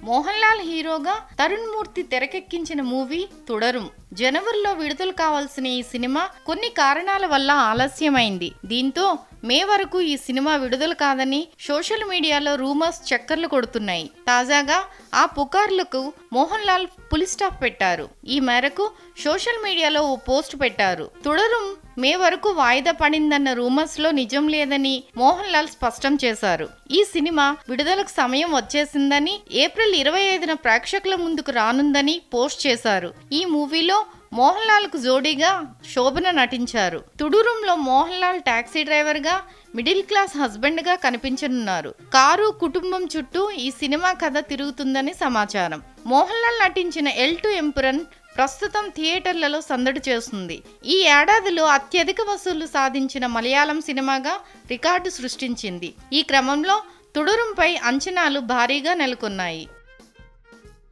మోహన్ లాల్ హీరోగా తరుణ్ మూర్తి తెరకెక్కించిన మూవీ తుడరుం. జనవరిలో విడుదల కావాల్సిన ఈ సినిమా కొన్ని కారణాల వల్ల ఆలస్యమైంది. దీంతో మే వరకు ఈ సినిమా విడుదల కాదని సోషల్ మీడియాలో రూమర్స్ చక్కర్లు కొడుతున్నాయి. తాజాగా ఆ పుకార్లకు మోహన్ లాల్ ఫుల్ స్టాప్ పెట్టారు. ఈ మేరకు సోషల్ మీడియాలో ఓ పోస్ట్ పెట్టారు. తుడరుం మే వరకు వాయిదా పడిందన్న రూమర్స్ లో నిజం లేదని మోహన్ లాల్ స్పష్టం చేశారు. ఈ సినిమా విడుదలకు సమయం వచ్చేసిందని, ఏప్రిల్ 25న ప్రేక్షకుల ముందుకు రానుందని పోస్ట్ చేశారు. ఈ మూవీలో మోహన్ లాల్ కు జోడీగా శోభన నటించారు. తుడురుంలో మోహన్ లాల్ టాక్సీ డ్రైవర్ గా, మిడిల్ క్లాస్ హస్బెండ్ గా కనిపించనున్నారు. కారు, కుటుంబం చుట్టూ ఈ సినిమా కథ తిరుగుతుందని సమాచారం. మోహన్ లాల్ నటించిన ఎల్2 ఎంపురన్ ప్రస్తుతం థియేటర్లలో సందడి చేస్తుంది. ఈ ఏడాదిలో అత్యధిక వసూళ్లు సాధించిన మలయాళం సినిమాగా రికార్డు సృష్టించింది. ఈ క్రమంలో తుడురుంపై అంచనాలు భారీగా నెలకొన్నాయి.